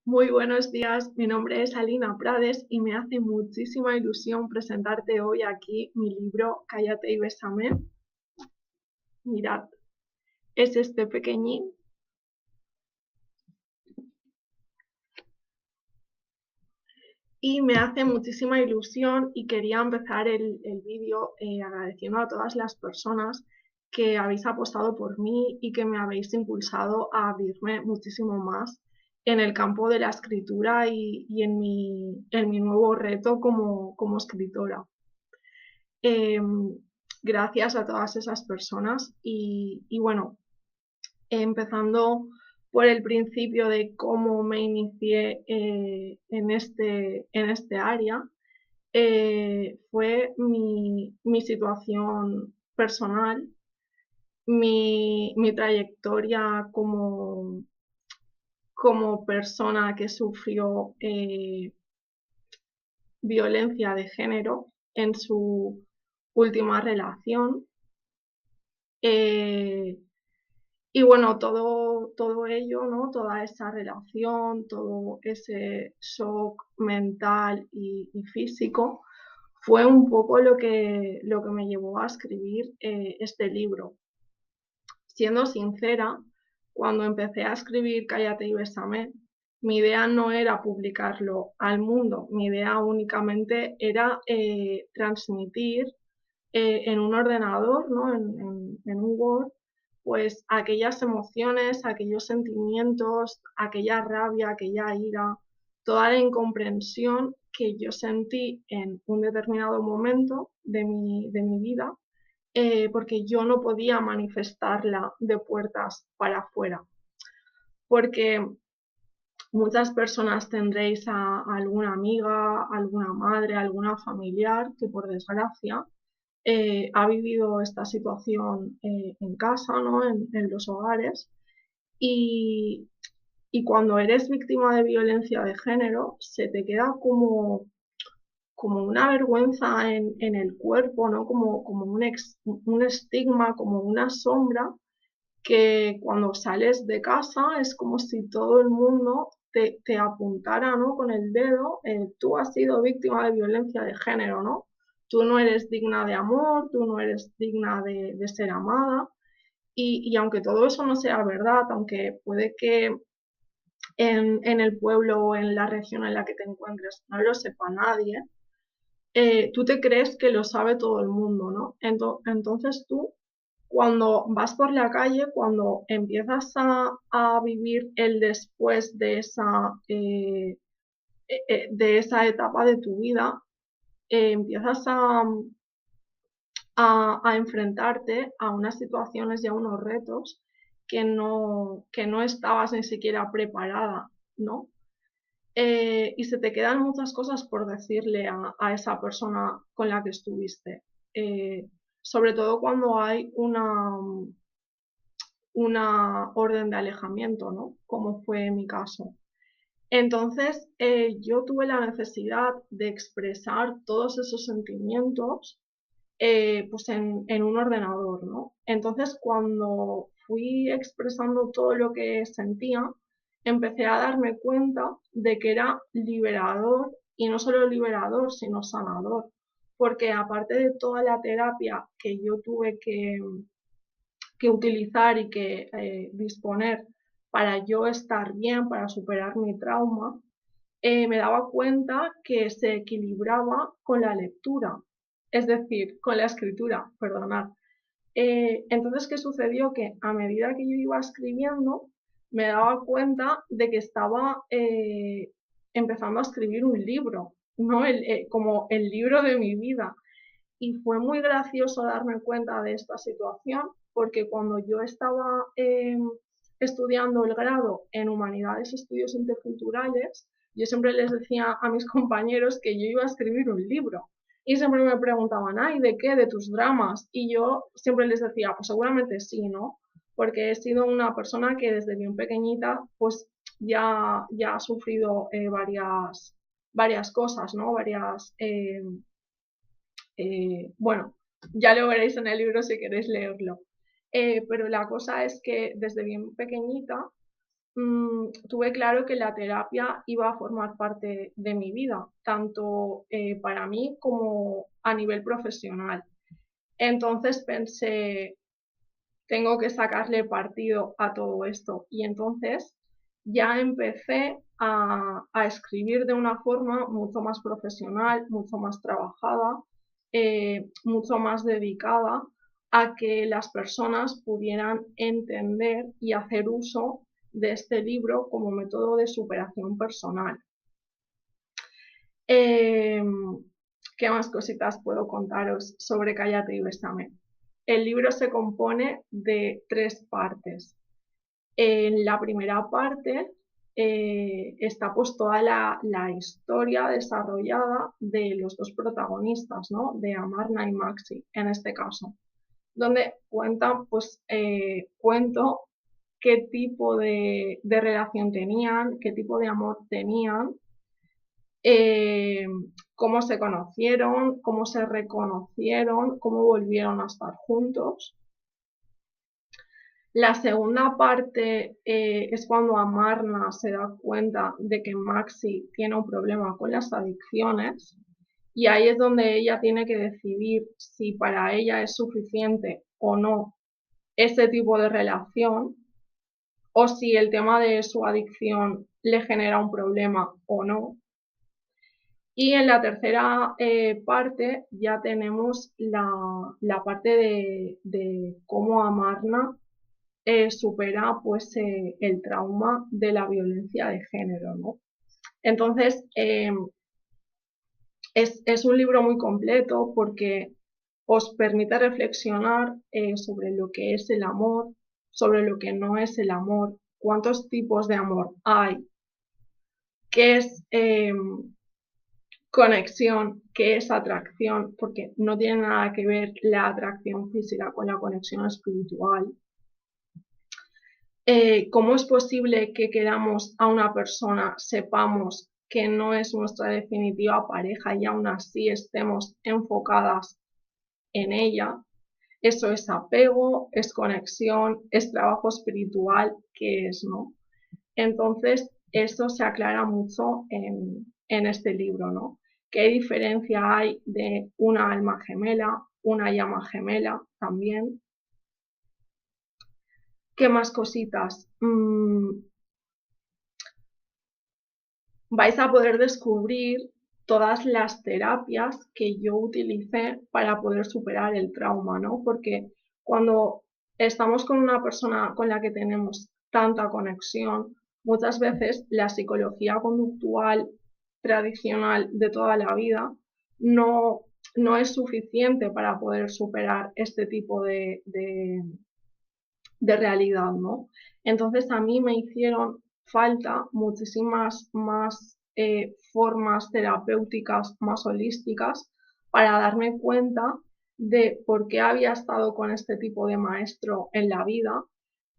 Muy buenos días, mi nombre es Alina Prades y me hace muchísima ilusión presentarte hoy aquí mi libro Cállate y bésame. Mirad, es este pequeñín y me hace muchísima ilusión y quería empezar el vídeo agradeciendo a todas las personas que habéis apostado por mí y que me habéis impulsado a abrirme muchísimo más en el campo de la escritura y en mi nuevo reto como escritora. Em, Gracias a todas esas personas y bueno, empezando por el principio de cómo me inicié en este área, fue mi situación personal, mi trayectoria como persona que sufrió violencia de género en su última relación. eh, Y bueno, todo ello, ¿no? Toda esa relación, todo ese shock mental y físico, fue un poco lo que me llevó a escribir este libro. Siendo sincera, cuando empecé a escribir Cállate y bésame, mi idea no era publicarlo al mundo, mi idea únicamente era transmitir en un ordenador, ¿no? En un Word, pues aquellas emociones, aquellos sentimientos, aquella rabia, aquella ira, toda la incomprensión que yo sentí en un determinado momento de mi vida, porque yo no podía manifestarla de puertas para afuera, porque muchas personas tendréis a alguna amiga, alguna madre, alguna familiar que por desgracia ha vivido esta situación en casa, ¿no? En los hogares. Y, y cuando eres víctima de violencia de género, se te queda como una vergüenza en el cuerpo, ¿no? Como un estigma, como una sombra, que cuando sales de casa es como si todo el mundo te apuntara, ¿no? Con el dedo, tú has sido víctima de violencia de género, ¿no? Tú no eres digna de amor, tú no eres digna de ser amada. Y aunque todo eso no sea verdad, aunque puede que en el pueblo o en la región en la que te encuentres no lo sepa nadie, tú te crees que lo sabe todo el mundo, ¿no? Entonces tú, cuando vas por la calle, cuando empiezas a vivir el después de esa etapa de tu vida, empiezas a enfrentarte a unas situaciones y a unos retos que no estabas ni siquiera preparada, ¿no? Y se te quedan muchas cosas por decirle a esa persona con la que estuviste. Sobre todo cuando hay una orden de alejamiento, ¿no? Como fue mi caso. Entonces, yo tuve la necesidad de expresar todos esos sentimientos pues en un ordenador, ¿no? Entonces, cuando fui expresando todo lo que sentía, empecé a darme cuenta de que era liberador y no solo liberador, sino sanador, porque aparte de toda la terapia que yo tuve que utilizar y que disponer para yo estar bien, para superar mi trauma, me daba cuenta que se equilibraba con la lectura, es decir, con la escritura, perdonad. Entonces, ¿qué sucedió? Que a medida que yo iba escribiendo, me daba cuenta de que estaba empezando a escribir un libro, ¿no? Como el libro de mi vida. Y fue muy gracioso darme cuenta de esta situación, porque cuando yo estaba estudiando el grado en Humanidades y Estudios Interculturales, yo siempre les decía a mis compañeros que yo iba a escribir un libro. Y siempre me preguntaban, ay, ¿de qué? ¿De tus dramas? Y yo siempre les decía, pues seguramente sí, ¿no? Porque he sido una persona que desde bien pequeñita, pues ya ha sufrido varias cosas, ¿no? Bueno, ya lo veréis en el libro si queréis leerlo. Pero la cosa es que desde bien pequeñita tuve claro que la terapia iba a formar parte de mi vida, tanto para mí como a nivel profesional. Entonces pensé, tengo que sacarle partido a todo esto. Y entonces ya empecé a escribir de una forma mucho más profesional, mucho más trabajada, mucho más dedicada a que las personas pudieran entender y hacer uso de este libro como método de superación personal. Eh, ¿Qué más cositas puedo contaros sobre Cállate y Bésame? El libro se compone de 3 partes. En la primera parte está pues toda la historia desarrollada de los dos protagonistas, ¿no? De Amarna y Maxi, en este caso, donde cuento qué tipo de relación tenían, qué tipo de amor tenían, eh, cómo se conocieron, cómo se reconocieron, cómo volvieron a estar juntos. La segunda parte es cuando Amarna se da cuenta de que Maxi tiene un problema con las adicciones y ahí es donde ella tiene que decidir si para ella es suficiente o no ese tipo de relación o si el tema de su adicción le genera un problema o no. Y en la tercera parte ya tenemos la parte de cómo Amarna supera pues el trauma de la violencia de género, ¿no? Entonces, es un libro muy completo porque os permite reflexionar sobre lo que es el amor, sobre lo que no es el amor, cuántos tipos de amor hay, qué es conexión, qué es atracción, porque no tiene nada que ver la atracción física con la conexión espiritual. ¿Cómo es posible que queramos a una persona, sepamos que no es nuestra definitiva pareja y aún así estemos enfocadas en ella? Eso es apego, es conexión, es trabajo espiritual, ¿qué es, no? Entonces, eso se aclara mucho en este libro, ¿no? ¿Qué diferencia hay de una alma gemela, una llama gemela también? ¿Qué más cositas? Vais a poder descubrir todas las terapias que yo utilicé para poder superar el trauma, ¿no? Porque cuando estamos con una persona con la que tenemos tanta conexión, muchas veces la psicología conductual tradicional de toda la vida no, no es suficiente para poder superar este tipo de realidad, ¿no? Entonces a mí me hicieron falta muchísimas más formas terapéuticas más holísticas para darme cuenta de por qué había estado con este tipo de maestro en la vida,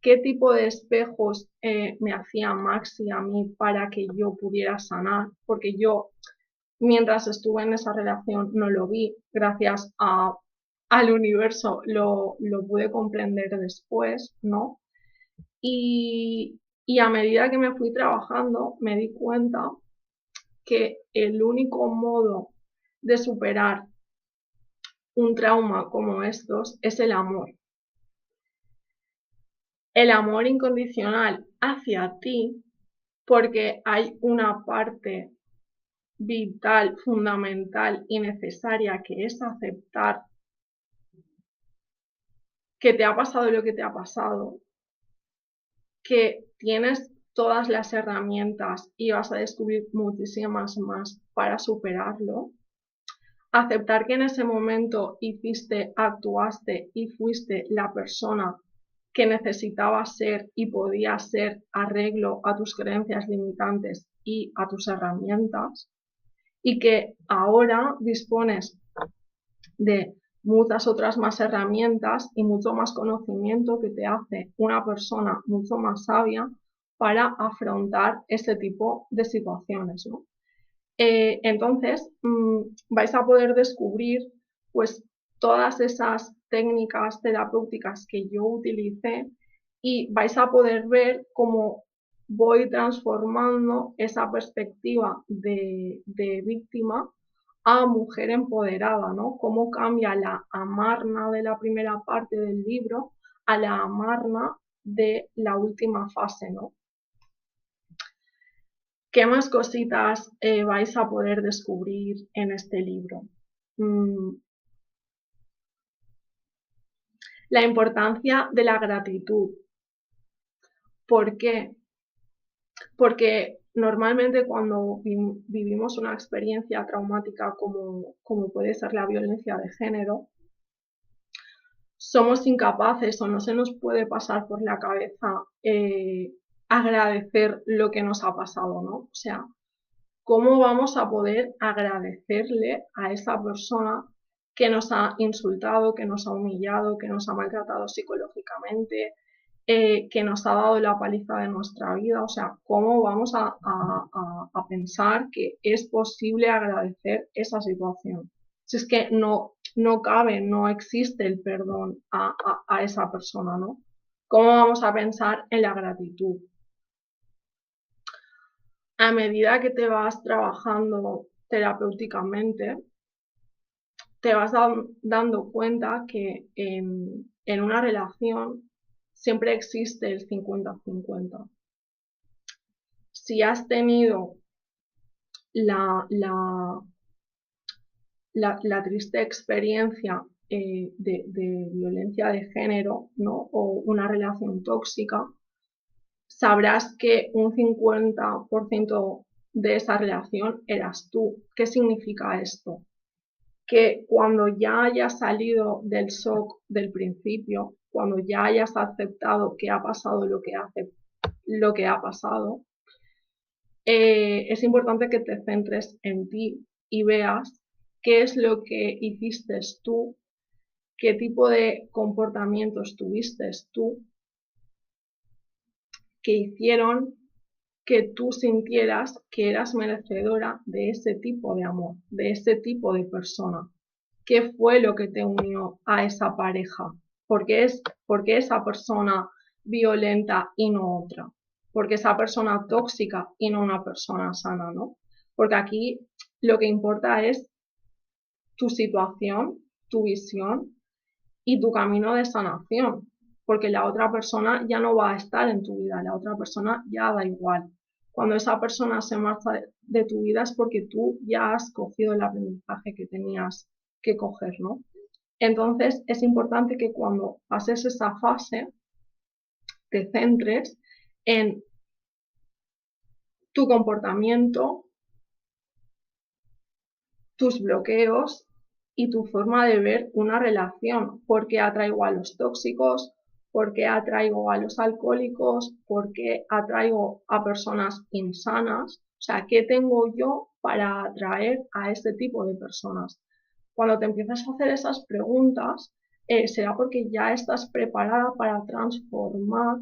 qué tipo de espejos me hacía Maxi a mí para que yo pudiera sanar, porque yo mientras estuve en esa relación no lo vi, gracias al universo lo pude comprender después, ¿no? Y a medida que me fui trabajando, me di cuenta que el único modo de superar un trauma como estos es el amor. El amor incondicional hacia ti, porque hay una parte vital, fundamental y necesaria que es aceptar que te ha pasado lo que te ha pasado, que tienes todas las herramientas y vas a descubrir muchísimas más para superarlo. Aceptar que en ese momento hiciste, actuaste y fuiste la persona que necesitabas ser y podías ser arreglo a tus creencias limitantes y a tus herramientas, y que ahora dispones de muchas otras más herramientas y mucho más conocimiento que te hace una persona mucho más sabia para afrontar ese tipo de situaciones, ¿no? Entonces, vais a poder descubrir pues todas esas técnicas terapéuticas que yo utilicé y vais a poder ver cómo voy transformando esa perspectiva de víctima a mujer empoderada, ¿no? Cómo cambia la Amarna de la primera parte del libro a la Amarna de la última fase, ¿no? ¿Qué más cositas vais a poder descubrir en este libro? La importancia de la gratitud. ¿Por qué? Porque normalmente cuando vivimos una experiencia traumática como puede ser la violencia de género, somos incapaces o no se nos puede pasar por la cabeza agradecer lo que nos ha pasado, ¿no? O sea, ¿cómo vamos a poder agradecerle a esa persona que nos ha insultado, que nos ha humillado, que nos ha maltratado psicológicamente, que nos ha dado la paliza de nuestra vida? O sea, ¿cómo vamos a pensar que es posible agradecer esa situación? Si es que no cabe, no existe el perdón a esa persona, ¿no? ¿Cómo vamos a pensar en la gratitud? A medida que te vas trabajando terapéuticamente, te vas dando cuenta que en una relación siempre existe el 50-50. Si has tenido la, la, la triste experiencia de violencia de género, ¿no? O una relación tóxica, sabrás que un 50% de esa relación eras tú. ¿Qué significa esto? Que cuando ya hayas salido del shock del principio, cuando ya hayas aceptado que ha pasado lo que ha pasado, es importante que te centres en ti y veas qué es lo que hiciste tú, qué tipo de comportamientos tuviste tú que hicieron que tú sintieras que eras merecedora de ese tipo de amor, de ese tipo de persona. ¿Qué fue lo que te unió a esa pareja? ¿Por qué esa persona violenta y no otra? Porque esa persona tóxica y no una persona sana, ¿no? Porque aquí lo que importa es tu situación, tu visión y tu camino de sanación, porque la otra persona ya no va a estar en tu vida, la otra persona ya da igual. Cuando esa persona se marcha de tu vida es porque tú ya has cogido el aprendizaje que tenías que coger, ¿no? Entonces es importante que cuando pases esa fase te centres en tu comportamiento, tus bloqueos y tu forma de ver una relación. ¿Por qué atraigo a los tóxicos? ¿Por qué atraigo a los alcohólicos? ¿Por qué atraigo a personas insanas? O sea, ¿qué tengo yo para atraer a este tipo de personas? Cuando te empiezas a hacer esas preguntas, será porque ya estás preparada para transformar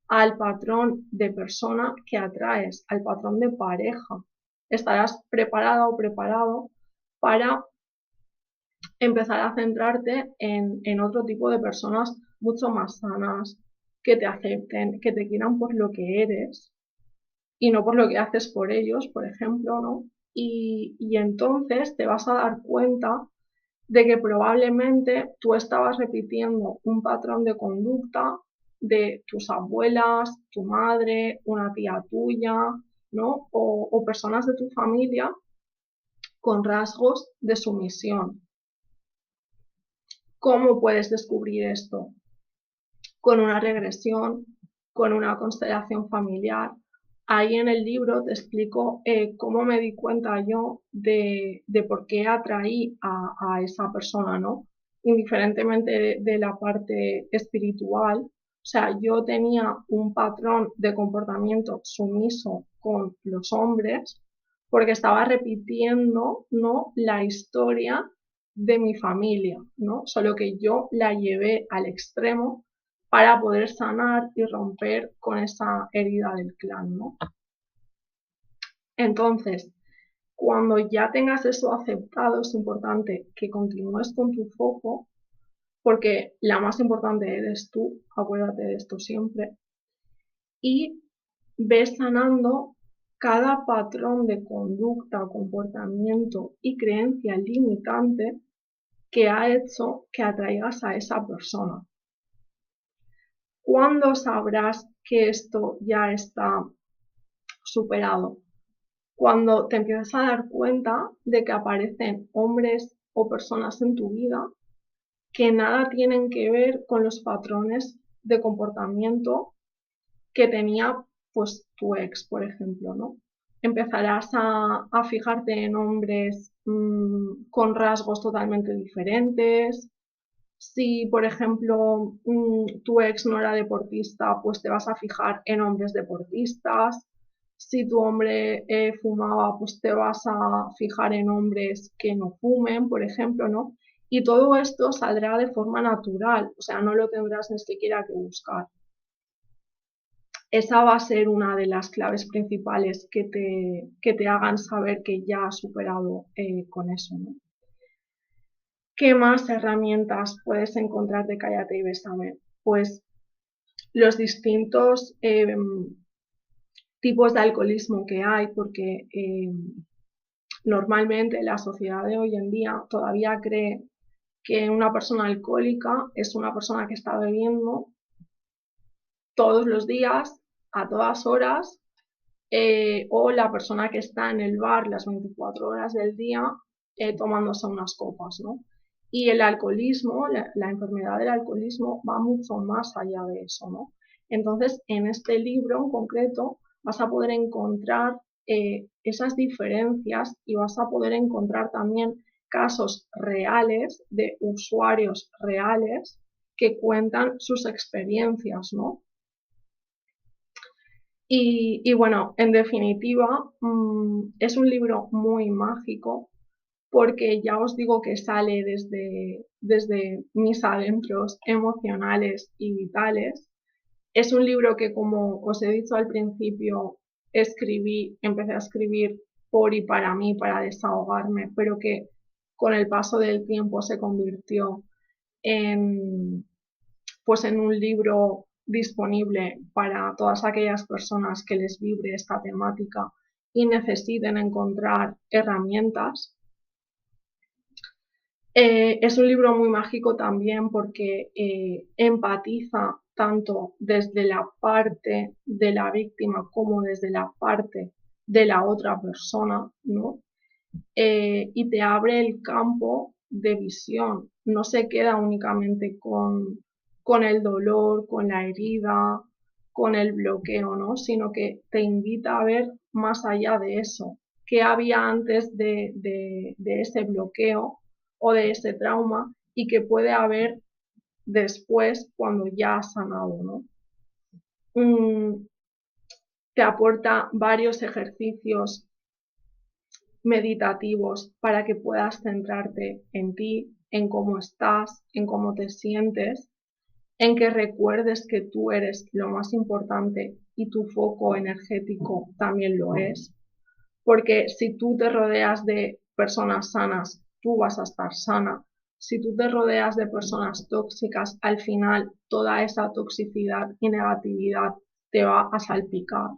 al patrón de persona que atraes, al patrón de pareja. Estarás preparada o preparado para empezar a centrarte en otro tipo de personas mucho más sanas, que te acepten, que te quieran por lo que eres y no por lo que haces por ellos, por ejemplo, ¿no? Y entonces te vas a dar cuenta de que probablemente tú estabas repitiendo un patrón de conducta de tus abuelas, tu madre, una tía tuya, ¿no? O personas de tu familia con rasgos de sumisión. ¿Cómo puedes descubrir esto? Con una regresión, con una constelación familiar. Ahí en el libro te explico cómo me di cuenta yo de por qué atraí a esa persona, ¿no? Indiferentemente de la parte espiritual. O sea, yo tenía un patrón de comportamiento sumiso con los hombres porque estaba repitiendo, ¿no?, la historia de mi familia, ¿no? Solo que yo la llevé al extremo para poder sanar y romper con esa herida del clan, ¿no? Entonces, cuando ya tengas eso aceptado, es importante que continúes con tu foco, porque la más importante eres tú, acuérdate de esto siempre, y ves sanando cada patrón de conducta, comportamiento y creencia limitante que ha hecho que atraigas a esa persona. ¿Cuándo sabrás que esto ya está superado? Cuando te empiezas a dar cuenta de que aparecen hombres o personas en tu vida que nada tienen que ver con los patrones de comportamiento que tenía pues tu ex, por ejemplo, ¿no? Empezarás a fijarte en hombres con rasgos totalmente diferentes. Si, por ejemplo, tu ex no era deportista, pues te vas a fijar en hombres deportistas. Si tu hombre fumaba, pues te vas a fijar en hombres que no fumen, por ejemplo, ¿no? Y todo esto saldrá de forma natural, o sea, no lo tendrás ni siquiera que buscar. Esa va a ser una de las claves principales que te hagan saber que ya has superado con eso, ¿no? ¿Qué más herramientas puedes encontrar de Cállate y Bésame? Pues los distintos tipos de alcoholismo que hay, porque normalmente la sociedad de hoy en día todavía cree que una persona alcohólica es una persona que está bebiendo todos los días, a todas horas, o la persona que está en el bar las 24 horas del día tomándose unas copas, ¿no? Y el alcoholismo, la enfermedad del alcoholismo va mucho más allá de eso, ¿no? Entonces, en este libro en concreto vas a poder encontrar esas diferencias y vas a poder encontrar también casos reales de usuarios reales que cuentan sus experiencias, ¿no? Y bueno, en definitiva, es un libro muy mágico porque ya os digo que sale desde mis adentros emocionales y vitales. Es un libro que, como os he dicho al principio, empecé a escribir por y para mí, para desahogarme, pero que con el paso del tiempo se convirtió en, pues en un libro disponible para todas aquellas personas que les vibre esta temática y necesiten encontrar herramientas. Es un libro muy mágico también porque empatiza tanto desde la parte de la víctima como desde la parte de la otra persona, ¿no? Y te abre el campo de visión. No se queda únicamente con el dolor, con la herida, con el bloqueo, ¿no? Sino que te invita a ver más allá de eso. ¿Qué había antes de ese bloqueo o de ese trauma y qué puede haber después cuando ya has sanado, ¿no? Mm, te aporta varios ejercicios meditativos para que puedas centrarte en ti, en cómo estás, en cómo te sientes, en que recuerdes que tú eres lo más importante y tu foco energético también lo es, porque si tú te rodeas de personas sanas, tú vas a estar sana. Si tú te rodeas de personas tóxicas, al final toda esa toxicidad y negatividad te va a salpicar.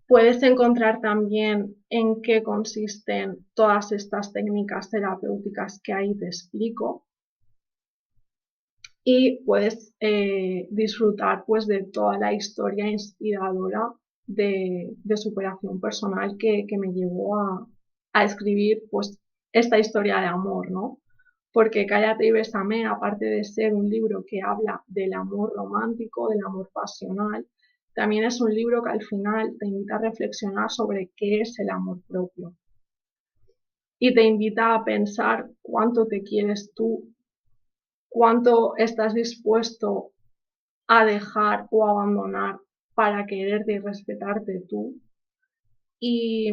Puedes encontrar también en qué consisten todas estas técnicas terapéuticas que ahí te explico y puedes disfrutar pues de toda la historia inspiradora de superación personal que me llevó a escribir pues esta historia de amor, ¿no? Porque Cállate y Bésame, aparte de ser un libro que habla del amor romántico, del amor pasional, también es un libro que al final te invita a reflexionar sobre qué es el amor propio y te invita a pensar cuánto te quieres tú, cuánto estás dispuesto a dejar o abandonar para quererte y respetarte tú. Y,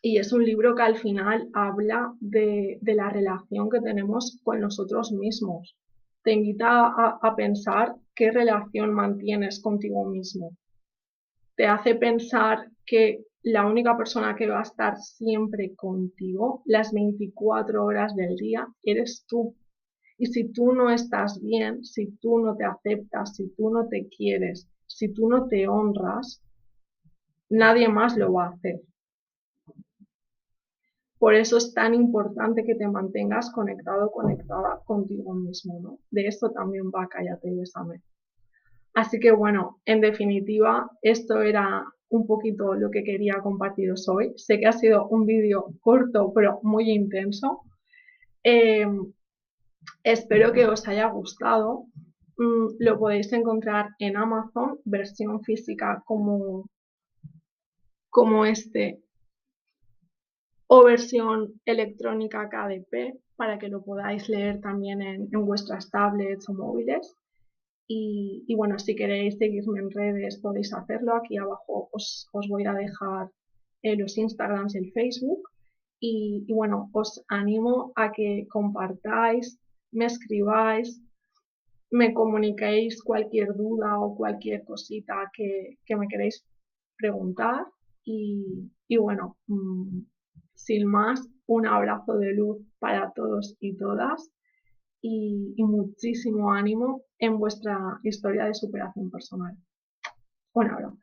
y es un libro que al final habla de la relación que tenemos con nosotros mismos. Te invita a pensar qué relación mantienes contigo mismo. Te hace pensar que la única persona que va a estar siempre contigo las 24 horas del día eres tú Y si tú no estás bien, si tú no te aceptas, si tú no te quieres, si tú no te honras, nadie más lo va a hacer. Por eso es tan importante que te mantengas conectado, conectada contigo mismo, ¿no? De esto también va Cállate y Bésame. Así que bueno, en definitiva, esto era un poquito lo que quería compartiros hoy. Sé que ha sido un vídeo corto, pero muy intenso. Eh, Espero que os haya gustado. Lo podéis encontrar en Amazon, versión física como este o versión electrónica KDP para que lo podáis leer también en vuestras tablets o móviles. Y bueno, si queréis seguirme en redes podéis hacerlo. Aquí abajo os voy a dejar los Instagrams y el Facebook. Y bueno, os animo a que compartáis, me escribáis, me comuniquéis cualquier duda o cualquier cosita que me queréis preguntar. Y bueno, sin más, un abrazo de luz para todos y todas y muchísimo ánimo en vuestra historia de superación personal. Un abrazo.